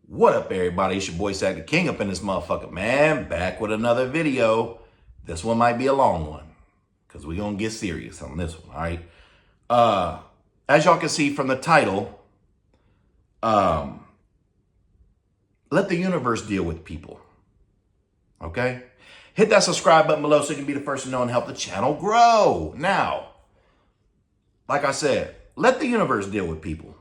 What up, everybody? It's your boy Sack the King up in this motherfucker, man. Back with another video. This one might be a long one because we're going to get serious on this one, all right? As y'all can see from the title, let the universe deal with people, okay? Hit that subscribe button below so you can be the first to know and help the channel grow. Now, like I said, let the universe deal with people.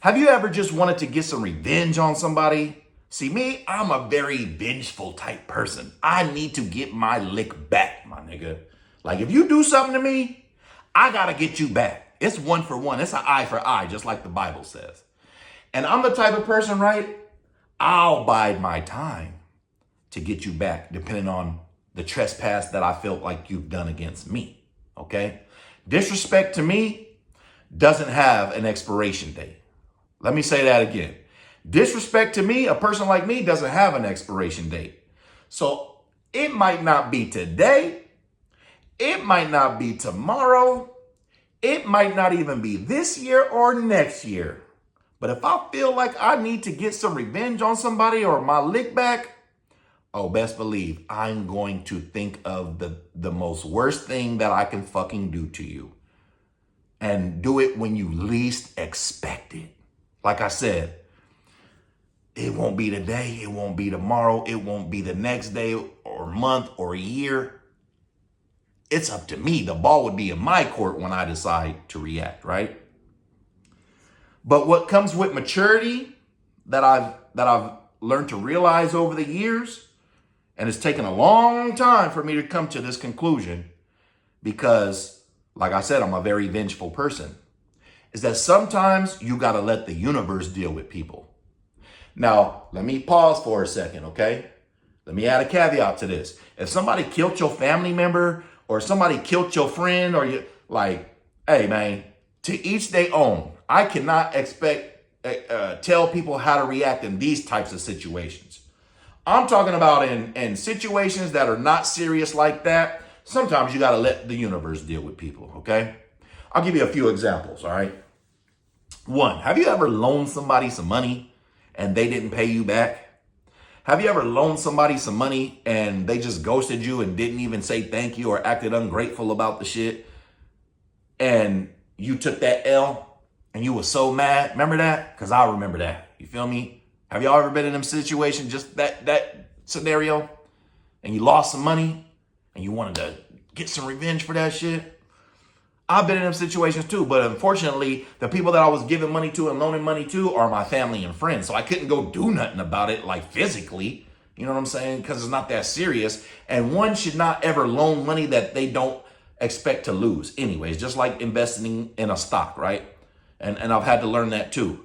Have you ever just wanted to get some revenge on somebody? See, me, I'm a very vengeful type person. I need to get my lick back, my nigga. Like, if you do something to me, I gotta get you back. It's one for one. It's an eye for eye, just like the Bible says. And I'm the type of person, right? I'll bide my time to get you back, depending on the trespass that I felt like you've done against me, okay? Disrespect to me doesn't have an expiration date. Let me say that again. Disrespect to me, a person like me, doesn't have an expiration date. So it might not be today. It might not be tomorrow. It might not even be this year or next year. But if I feel like I need to get some revenge on somebody or my lick back, oh, best believe I'm going to think of the most worst thing that I can fucking do to you. And do it when you least expect it. Like I said, it won't be today, it won't be tomorrow, it won't be the next day or month or year. It's up to me. The ball would be in my court when I decide to react, right? But what comes with maturity that I've learned to realize over the years, and it's taken a long time for me to come to this conclusion because, like I said, I'm a very vengeful person, is that sometimes you got to let the universe deal with people. Now, let me pause for a second, okay? Let me add a caveat to this. If somebody killed your family member or somebody killed your friend or you, like, hey, man, to each their own. I cannot tell people how to react in these types of situations. I'm talking about in situations that are not serious like that. Sometimes you got to let the universe deal with people, okay? I'll give you a few examples, all right? One, have you ever loaned somebody some money and they didn't pay you back? Have you ever loaned somebody some money and they just ghosted you and didn't even say thank you or acted ungrateful about the shit? And you took that L and you were so mad. Remember that? Because I remember that. You feel me? Have y'all ever been in them situations, just that scenario, and you lost some money and you wanted to get some revenge for that shit? I've been in them situations too, but unfortunately, the people that I was giving money to and loaning money to are my family and friends. So I couldn't go do nothing about it, like physically. You know what I'm saying? Because it's not that serious. And one should not ever loan money that they don't expect to lose. Anyways, just like investing in a stock, right? And I've had to learn that too.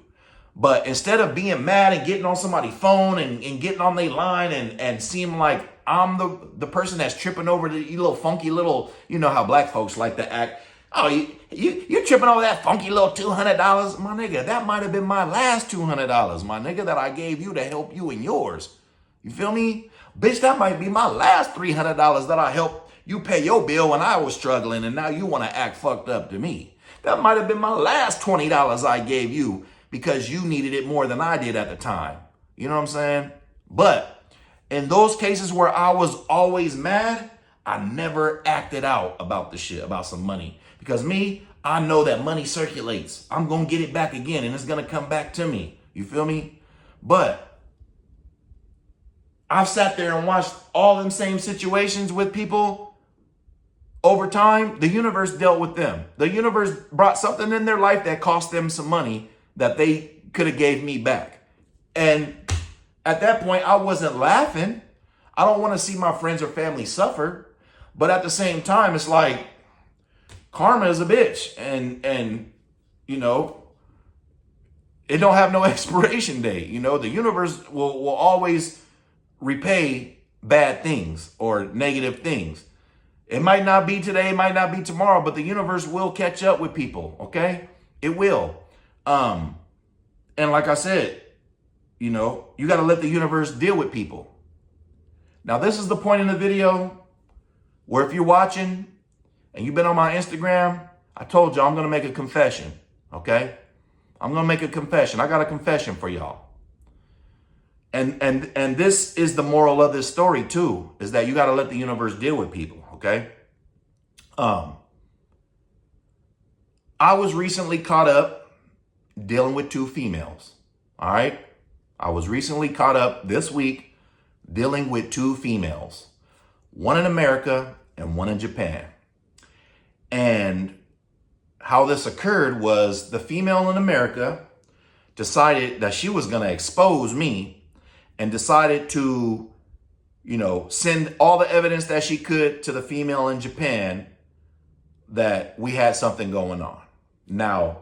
But instead of being mad and getting on somebody's phone and getting on their line and seem like I'm the person that's tripping over the little funky little, you know how black folks like to act. Oh, you tripping over that funky little $200? My nigga, that might have been my last $200, my nigga, that I gave you to help you and yours. You feel me? Bitch, that might be my last $300 that I helped you pay your bill when I was struggling and now you want to act fucked up to me. That might have been my last $20 I gave you because you needed it more than I did at the time. You know what I'm saying? But in those cases where I was always mad, I never acted out about the shit, about some money. Because me, I know that money circulates. I'm going to get it back again and it's going to come back to me. You feel me? But I've sat there and watched all them same situations with people over time. The universe dealt with them. The universe brought something in their life that cost them some money that they could have gave me back. And at that point, I wasn't laughing. I don't want to see my friends or family suffer. But at the same time, it's like, karma is a bitch, and you know, it don't have no expiration date. You know, the universe will always repay bad things or negative things. It might not be today, it might not be tomorrow, but the universe will catch up with people, okay? It will. And like I said, you know, you got to let the universe deal with people. Now, this is the point in the video where if you're watching and you've been on my Instagram, I told you I'm going to make a confession, okay? I'm going to make a confession. I got a confession for y'all. And this is the moral of this story too, is that you got to let the universe deal with people, okay? I was recently caught up dealing with two females, all right? I was recently caught up this week dealing with two females, one in America and one in Japan. And how this occurred was the female in America decided that she was going to expose me and decided to, send all the evidence that she could to the female in Japan that we had something going on. Now,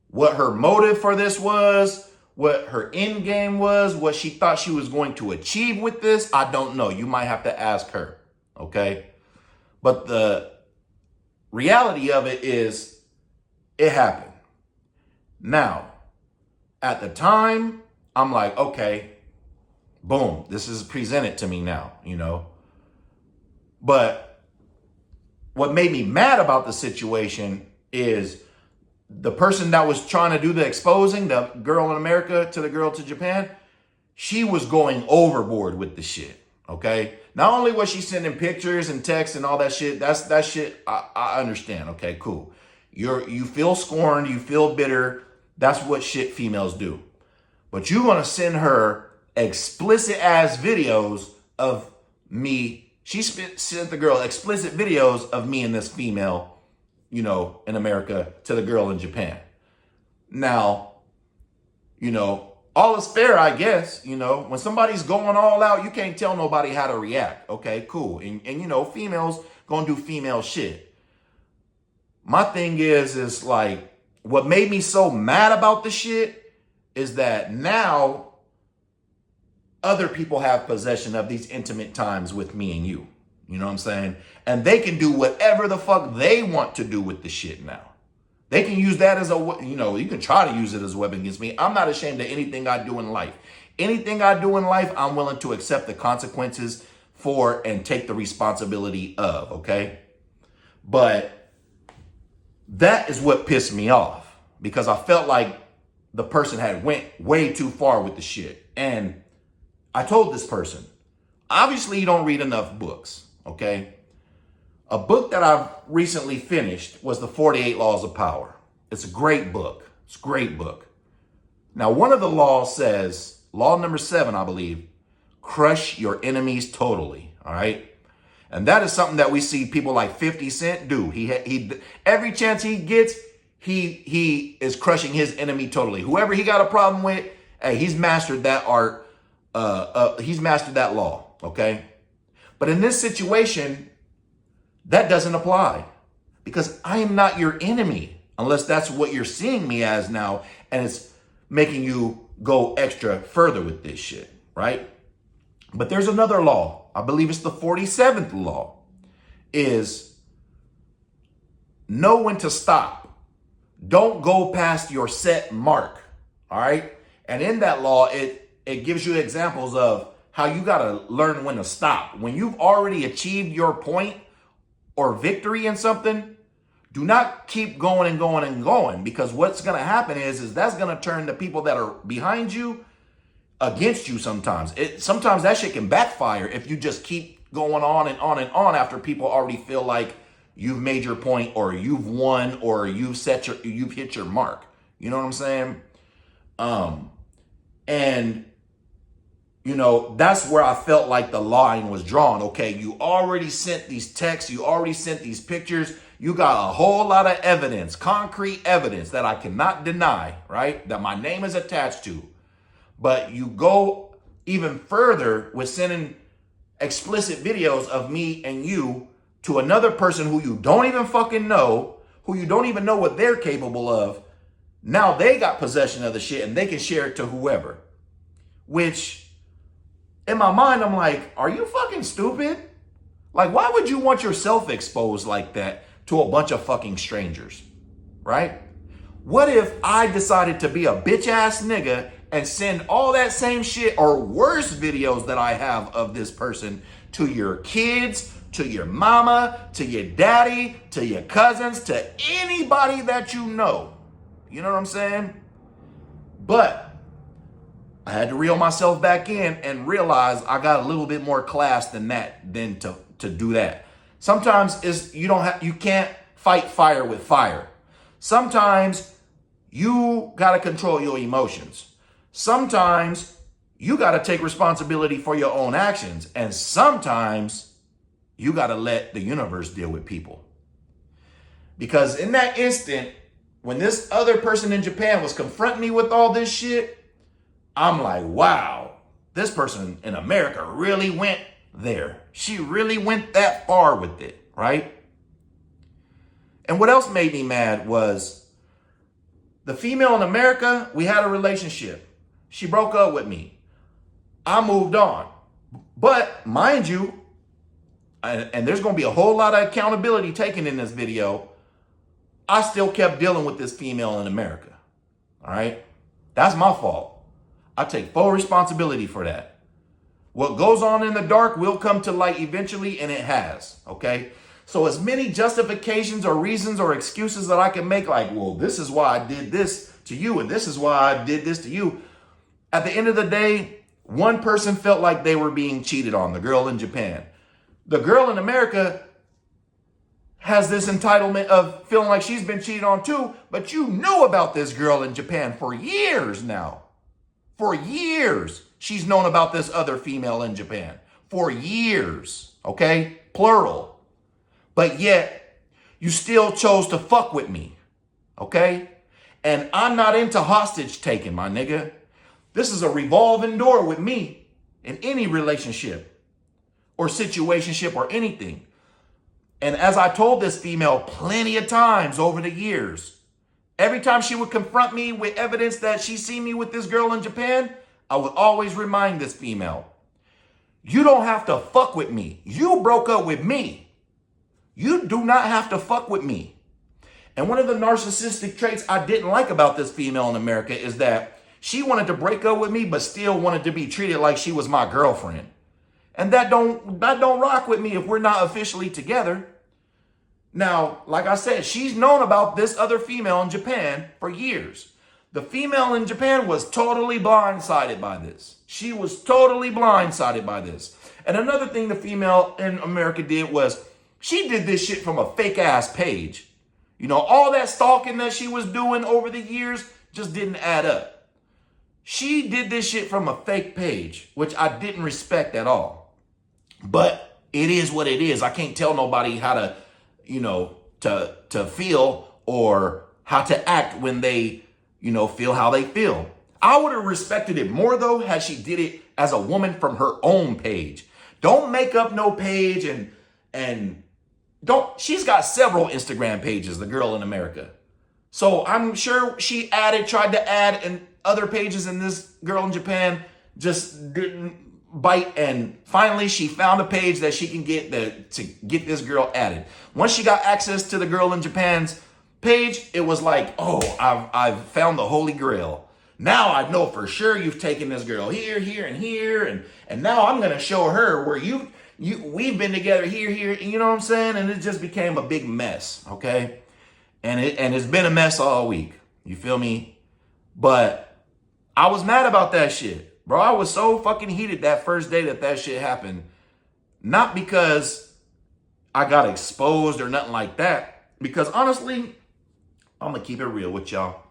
what her motive for this was, what her end game was, what she thought she was going to achieve with this, I don't know. You might have to ask her, okay? But the reality of it is, it happened. Now, at the time, I'm like, okay, boom, this is presented to me now, But what made me mad about the situation is the person that was trying to do the exposing, the girl in America to the girl to Japan, she was going overboard with the shit, okay? Not only was she sending pictures and texts and all that shit, that shit, I understand, okay, cool. You feel scorned, you feel bitter, that's what shit females do. But you want to send her explicit ass videos of me. She sent the girl explicit videos of me and this female, in America to the girl in Japan. Now, all is fair, I guess. When somebody's going all out, you can't tell nobody how to react. Okay, cool. And females gonna do female shit. My thing is like, what made me so mad about the shit is that now other people have possession of these intimate times with me and you. You know what I'm saying? And they can do whatever the fuck they want to do with the shit now. They can use that as you can try to use it as a weapon against me. I'm not ashamed of anything I do in life. Anything I do in life, I'm willing to accept the consequences for and take the responsibility of, okay? But that is what pissed me off, because I felt like the person had went way too far with the shit. And I told this person, obviously you don't read enough books, okay? A book that I've recently finished was The 48 Laws of Power. It's a great book. It's a great book. Now, one of the laws says, law number 7, I believe, crush your enemies totally, all right? And that is something that we see people like 50 Cent do. He every chance he gets, he is crushing his enemy totally. Whoever he got a problem with, hey, he's mastered that art. He's mastered that law, okay? But in this situation, that doesn't apply, because I am not your enemy, unless that's what you're seeing me as now, and it's making you go extra further with this shit, right? But there's another law. I believe it's the 47th law, is know when to stop. Don't go past your set mark, all right? And in that law, it gives you examples of how you got to learn when to stop. When you've already achieved your point or victory in something, do not keep going and going and going, because what's going to happen is that's going to turn the people that are behind you against you sometimes. Sometimes that shit can backfire if you just keep going on and on and on after people already feel like you've made your point or you've won or you've hit your mark. You know what I'm saying? And that's where I felt like the line was drawn. Okay, you already sent these texts, you already sent these pictures, you got a whole lot of evidence, concrete evidence that I cannot deny, right? That my name is attached to. But you go even further with sending explicit videos of me and you to another person who you don't even fucking know, who you don't even know what they're capable of. Now they got possession of the shit and they can share it to whoever. Which, in my mind, I'm like, are you fucking stupid? Like, why would you want yourself exposed like that to a bunch of fucking strangers, right? What if I decided to be a bitch ass nigga and send all that same shit or worse videos that I have of this person to your kids, to your mama, to your daddy, to your cousins, to anybody that you know? You know what I'm saying? But I had to reel myself back in and realize I got a little bit more class than that, than to do that. Sometimes you can't fight fire with fire. Sometimes you got to control your emotions. Sometimes you got to take responsibility for your own actions. And sometimes you got to let the universe deal with people. Because in that instant, when this other person in Japan was confronting me with all this shit, I'm like, wow, this person in America really went there. She really went that far with it, right? And what else made me mad was the female in America, we had a relationship. She broke up with me. I moved on. But mind you, and there's going to be a whole lot of accountability taken in this video, I still kept dealing with this female in America. All right? That's my fault. I take full responsibility for that. What goes on in the dark will come to light eventually, and it has, okay? So as many justifications or reasons or excuses that I can make, like, well, this is why I did this to you, and this is why I did this to you. At the end of the day, one person felt like they were being cheated on, the girl in Japan. The girl in America has this entitlement of feeling like she's been cheated on too, but you knew about this girl in Japan for years now. For years, she's known about this other female in Japan. For years, okay? Plural. But yet, you still chose to fuck with me, okay? And I'm not into hostage taking, my nigga. This is a revolving door with me in any relationship or situationship or anything. And as I told this female plenty of times over the years, every time she would confront me with evidence that she seen me with this girl in Japan, I would always remind this female, you don't have to fuck with me. You broke up with me. You do not have to fuck with me. And one of the narcissistic traits I didn't like about this female in America is that she wanted to break up with me, but still wanted to be treated like she was my girlfriend. And that don't rock with me if we're not officially together. Now, like I said, she's known about this other female in Japan for years. The female in Japan was totally blindsided by this. She was totally blindsided by this. And another thing the female in America did was she did this shit from a fake ass page. You know, all that stalking that she was doing over the years just didn't add up. She did this shit from a fake page, which I didn't respect at all. But it is what it is. I can't tell nobody how to, you know, to feel or how to act when they, you know, feel how they feel. I would have respected it more though had she did it as a woman from her own page. Don't make up no page and don't, she's got several Instagram pages, the girl in America. So I'm sure she tried to add and other pages, and this girl in Japan just didn't bite, and finally she found a page that she can get to get this girl added. Once she got access to the girl in Japan's page, it was like, oh, I've found the holy grail. Now I know for sure you've taken this girl here, here, and here, and now I'm gonna show her where we've been together here, you know what I'm saying? And it just became a big mess, okay? And it's been a mess all week. You feel me? But I was mad about that shit. Bro, I was so fucking heated that first day that shit happened. Not because I got exposed or nothing like that. Because honestly, I'm going to keep it real with y'all.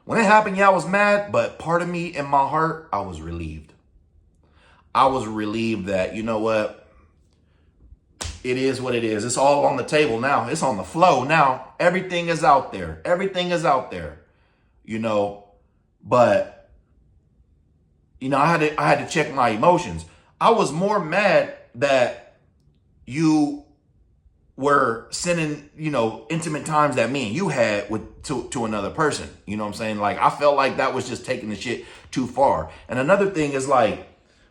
When it happened, yeah, I was mad. But part of me in my heart, I was relieved. I was relieved that, you know what? It is what it is. It's all on the table now. It's on the flow now. Everything is out there. Everything is out there. You know, but you know, I had to check my emotions. I was more mad that you were sending, you know, intimate times that me and you had to another person. You know what I'm saying? Like, I felt like that was just taking the shit too far. And another thing is like,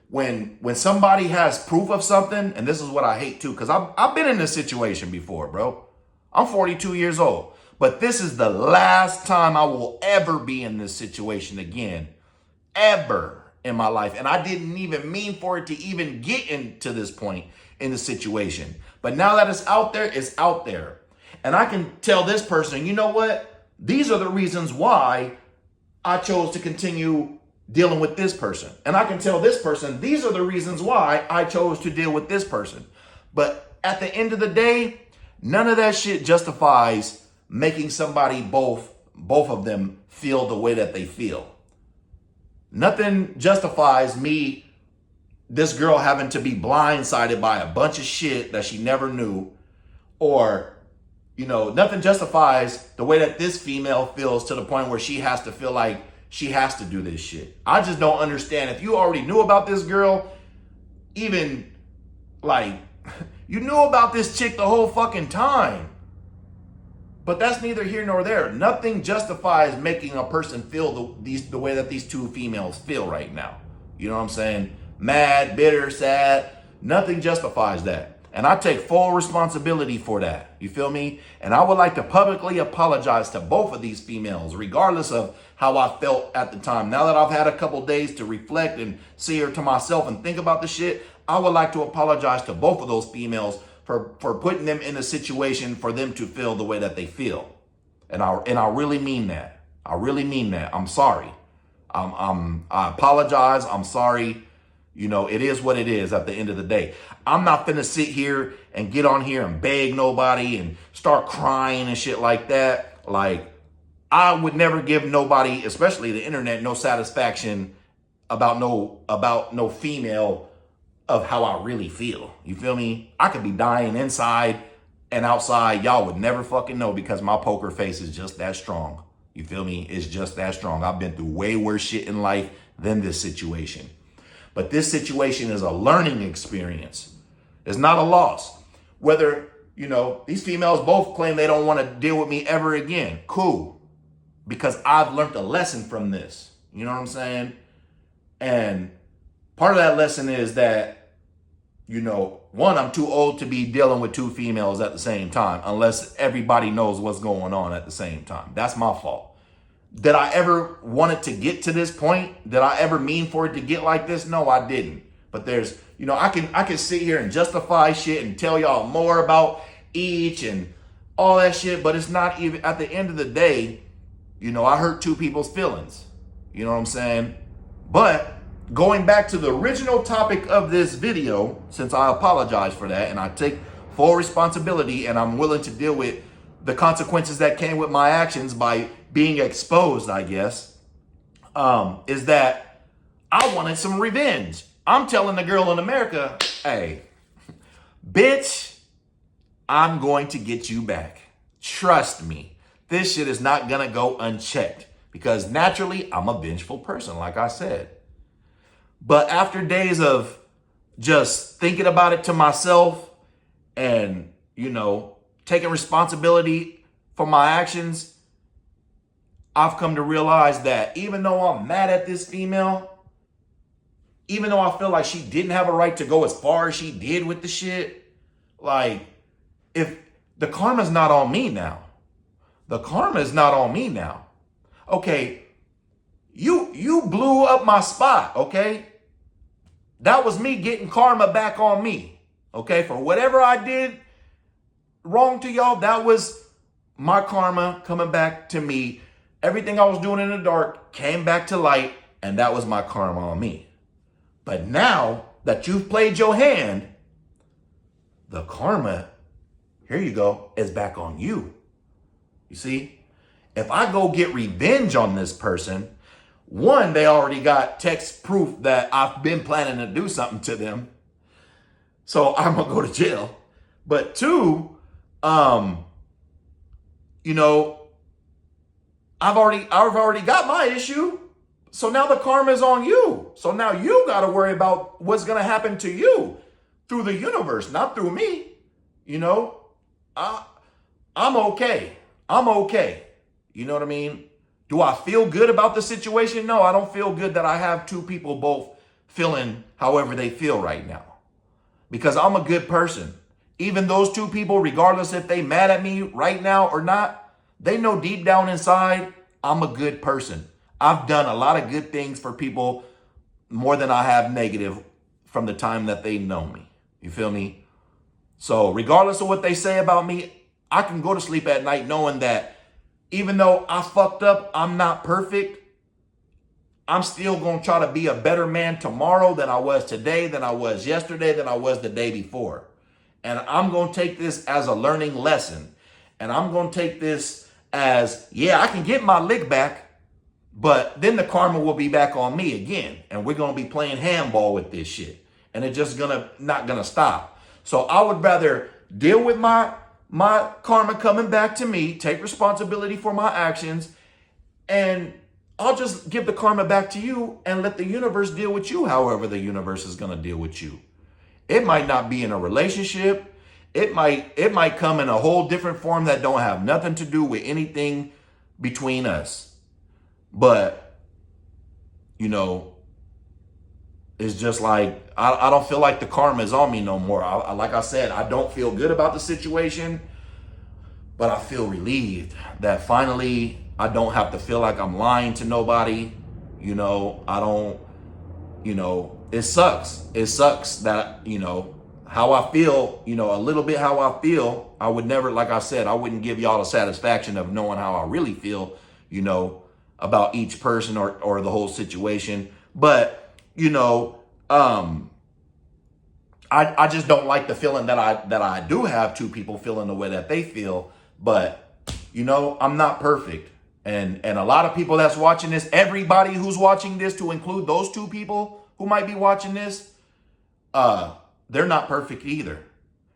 when somebody has proof of something, and this is what I hate too, because I've been in this situation before, bro. I'm 42 years old. But this is the last time I will ever be in this situation again. Ever in my life. And I didn't even mean for it to even get into this point in the situation. But now that it's out there, it's out there. And I can tell this person, you know what? These are the reasons why I chose to continue dealing with this person. And I can tell this person, these are the reasons why I chose to deal with this person. But at the end of the day, none of that shit justifies making somebody, both of them, feel the way that they feel. Nothing justifies this girl having to be blindsided by a bunch of shit that she never knew, or, nothing justifies the way that this female feels to the point where she has to feel like she has to do this shit. I just don't understand. If you already knew about this girl, even like, you knew about this chick the whole fucking time. But that's neither here nor there. Nothing justifies making a person feel the way that these two females feel right now. You know what I'm saying? Mad, bitter, sad. Nothing justifies that. And I take full responsibility for that. You feel me? And I would like to publicly apologize to both of these females, regardless of how I felt at the time. Now that I've had a couple days to reflect and see her to myself and think about the shit, I would like to apologize to both of those females for putting them in a situation for them to feel the way that they feel. And I really mean that. I really mean that. I'm sorry. I apologize. I'm sorry. It is what it is at the end of the day. I'm not finna sit here and get on here and beg nobody and start crying and shit like that. Like, I would never give nobody, especially the internet, no satisfaction about no female of how I really feel. You feel me? I could be dying inside and outside. Y'all would never fucking know because my poker face is just that strong. You feel me? It's just that strong. I've been through way worse shit in life than this situation. But this situation is a learning experience. It's not a loss. Whether, these females both claim they don't want to deal with me ever again. Cool. Because I've learned a lesson from this. You know what I'm saying? And part of that lesson is that, one, I'm too old to be dealing with two females at the same time, unless everybody knows what's going on at the same time. That's my fault. Did I ever want it to get to this point? Did I ever mean for it to get like this? No, I didn't. But there's, I can sit here and justify shit and tell y'all more about each and all that shit, but it's not even, at the end of the day, I hurt two people's feelings. You know what I'm saying? But going back to the original topic of this video, since I apologize for that and I take full responsibility and I'm willing to deal with the consequences that came with my actions by being exposed, I guess, is that I wanted some revenge. I'm telling the girl in America, hey, bitch, I'm going to get you back. Trust me, this shit is not gonna go unchecked because naturally I'm a vengeful person, like I said. But after days of just thinking about it to myself and, taking responsibility for my actions, I've come to realize that even though I'm mad at this female, even though I feel like she didn't have a right to go as far as she did with the shit, like, if the karma's not on me now, Okay, you blew up my spot, okay? That was me getting karma back on me, okay? For whatever I did wrong to y'all, that was my karma coming back to me. Everything I was doing in the dark came back to light, and that was my karma on me. But now that you've played your hand, the karma, here you go, is back on you. You see, if I go get revenge on this person, one, they already got text proof that I've been planning to do something to them, so I'm gonna go to jail. But two, I've already got my issue. So now the karma is on you. So now you got to worry about what's going to happen to you through the universe, not through me. I'm okay. I'm okay. You know what I mean? Do I feel good about the situation? No, I don't feel good that I have two people both feeling however they feel right now. Because I'm a good person. Even those two people, regardless if they mad at me right now or not, they know deep down inside, I'm a good person. I've done a lot of good things for people more than I have negative from the time that they know me. You feel me? So regardless of what they say about me, I can go to sleep at night knowing that even though I fucked up, I'm not perfect. I'm still going to try to be a better man tomorrow than I was today, than I was yesterday, than I was the day before. And I'm going to take this as a learning lesson. And I'm going to take this as, yeah, I can get my lick back, but then the karma will be back on me again. And we're going to be playing handball with this shit. And it's just not going to stop. So I would rather deal with my karma coming back to me, take responsibility for my actions, and I'll just give the karma back to you and let the universe deal with you however the universe is going to deal with you. It might not be in a relationship. It might come in a whole different form that don't have nothing to do with anything between us. But, you know, it's just like, I don't feel like the karma is on me no more. Like I said, I don't feel good about the situation, but I feel relieved that finally I don't have to feel like I'm lying to nobody. You know, I don't, you know, it sucks. It sucks that, you know, how I feel, you know, a little bit how I feel. I would never, like I said, I wouldn't give y'all the satisfaction of knowing how I really feel, you know, about each person or the whole situation. But, you know, I just don't like the feeling that I do have two people feeling the way that they feel. But, you know, I'm not perfect. And a lot of people that's watching this, everybody who's watching this, to include those two people who might be watching this, they're not perfect either.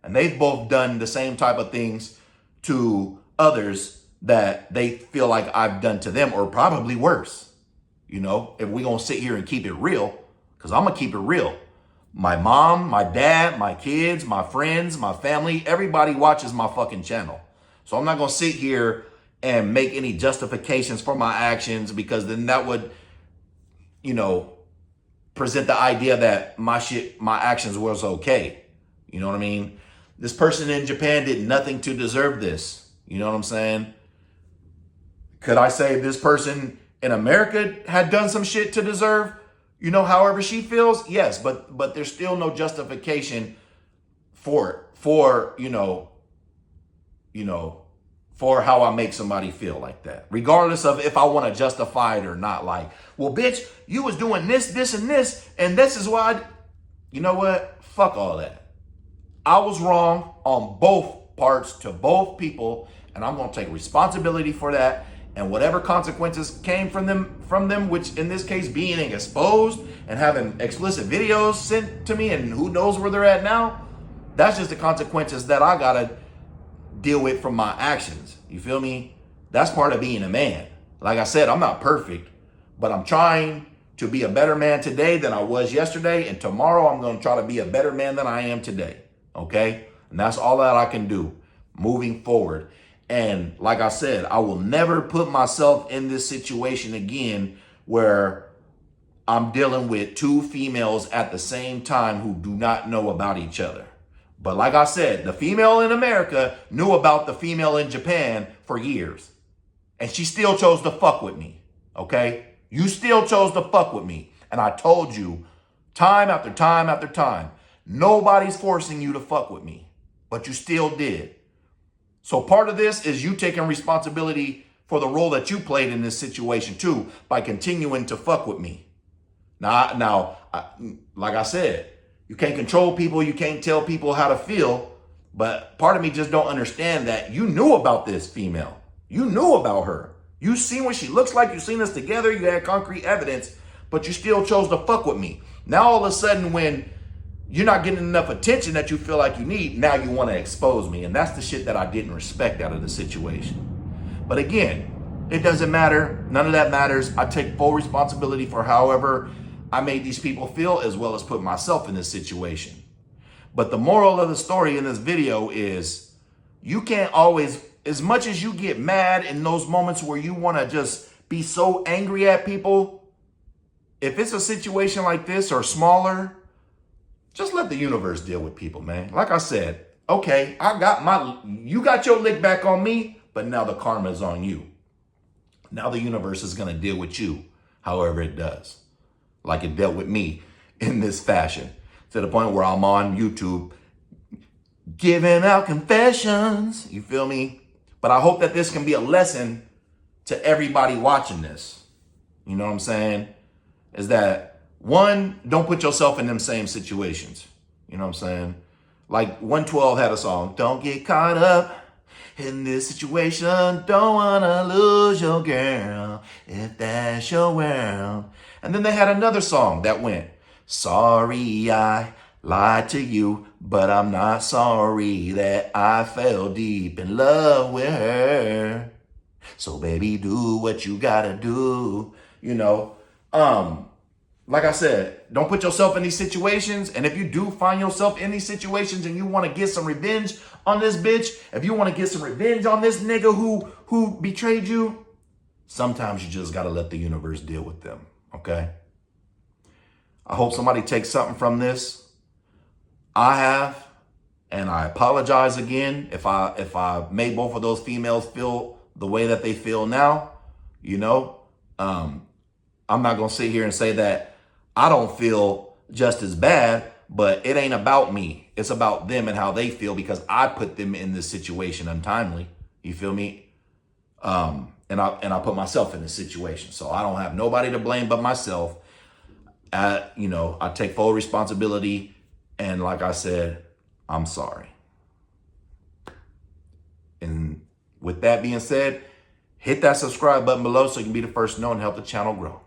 And they've both done the same type of things to others that they feel like I've done to them, or probably worse. You know, if we're going to sit here and keep it real, because I'm going to keep it real. My mom, my dad, my kids, my friends, my family, everybody watches my fucking channel. So I'm not going to sit here and make any justifications for my actions, because then that would, you know, present the idea that my actions was okay. You know what I mean? This person in Japan did nothing to deserve this. You know what I'm saying? Could I say this person in America had done some shit to deserve, you know, however she feels? Yes, but there's still no justification for for how I make somebody feel like that. Regardless of if I want to justify it or not. Like, well, bitch, you was doing this, and this is why you know what? Fuck all that. I was wrong on both parts to both people, and I'm going to take responsibility for that. And whatever consequences came from them, which in this case being exposed and having explicit videos sent to me, and who knows where they're at now, that's just the consequences that I got to deal with from my actions. You feel me? That's part of being a man. Like I said, I'm not perfect, but I'm trying to be a better man today than I was yesterday. And tomorrow I'm going to try to be a better man than I am today. Okay? And that's all that I can do moving forward. And like I said, I will never put myself in this situation again where I'm dealing with two females at the same time who do not know about each other. But like I said, the female in America knew about the female in Japan for years. And she still chose to fuck with me. Okay? You still chose to fuck with me. And I told you time after time after time, nobody's forcing you to fuck with me. But you still did. So part of this is you taking responsibility for the role that you played in this situation too, by continuing to fuck with me. Now, like I said, you can't control people. You can't tell people how to feel. But part of me just don't understand that you knew about this female. You knew about her. You seen what she looks like. You seen us together. You had concrete evidence, but you still chose to fuck with me. Now, all of a sudden, when you're not getting enough attention that you feel like you need, now you want to expose me. And that's the shit that I didn't respect out of the situation. But again, it doesn't matter. None of that matters. I take full responsibility for however I made these people feel, as well as put myself in this situation. But the moral of the story in this video is you can't always, as much as you get mad in those moments where you want to just be so angry at people, if it's a situation like this or smaller, just let the universe deal with people, man. Like I said, okay, you got your lick back on me, but now the karma is on you. Now the universe is going to deal with you however it does. Like it dealt with me in this fashion, to the point where I'm on YouTube giving out confessions. You feel me? But I hope that this can be a lesson to everybody watching this. You know what I'm saying? is that, one, don't put yourself in them same situations. You know what I'm saying? Like 112 had a song, don't get caught up in this situation, don't wanna lose your girl if that's your world. And then they had another song that went, sorry I lied to you, but I'm not sorry that I fell deep in love with her. So baby, do what you gotta do. You know, like I said, don't put yourself in these situations. And if you do find yourself in these situations and you want to get some revenge on this bitch, if you want to get some revenge on this nigga who betrayed you, sometimes you just got to let the universe deal with them. Okay? I hope somebody takes something from this. I have, and I apologize again if I made both of those females feel the way that they feel now. You know, I'm not gonna sit here and say that I don't feel just as bad, but it ain't about me. It's about them and how they feel because I put them in this situation untimely. You feel me? And I put myself in this situation, so I don't have nobody to blame but myself. You know, I take full responsibility, and like I said, I'm sorry. And with that being said, hit that subscribe button below so you can be the first to know and help the channel grow.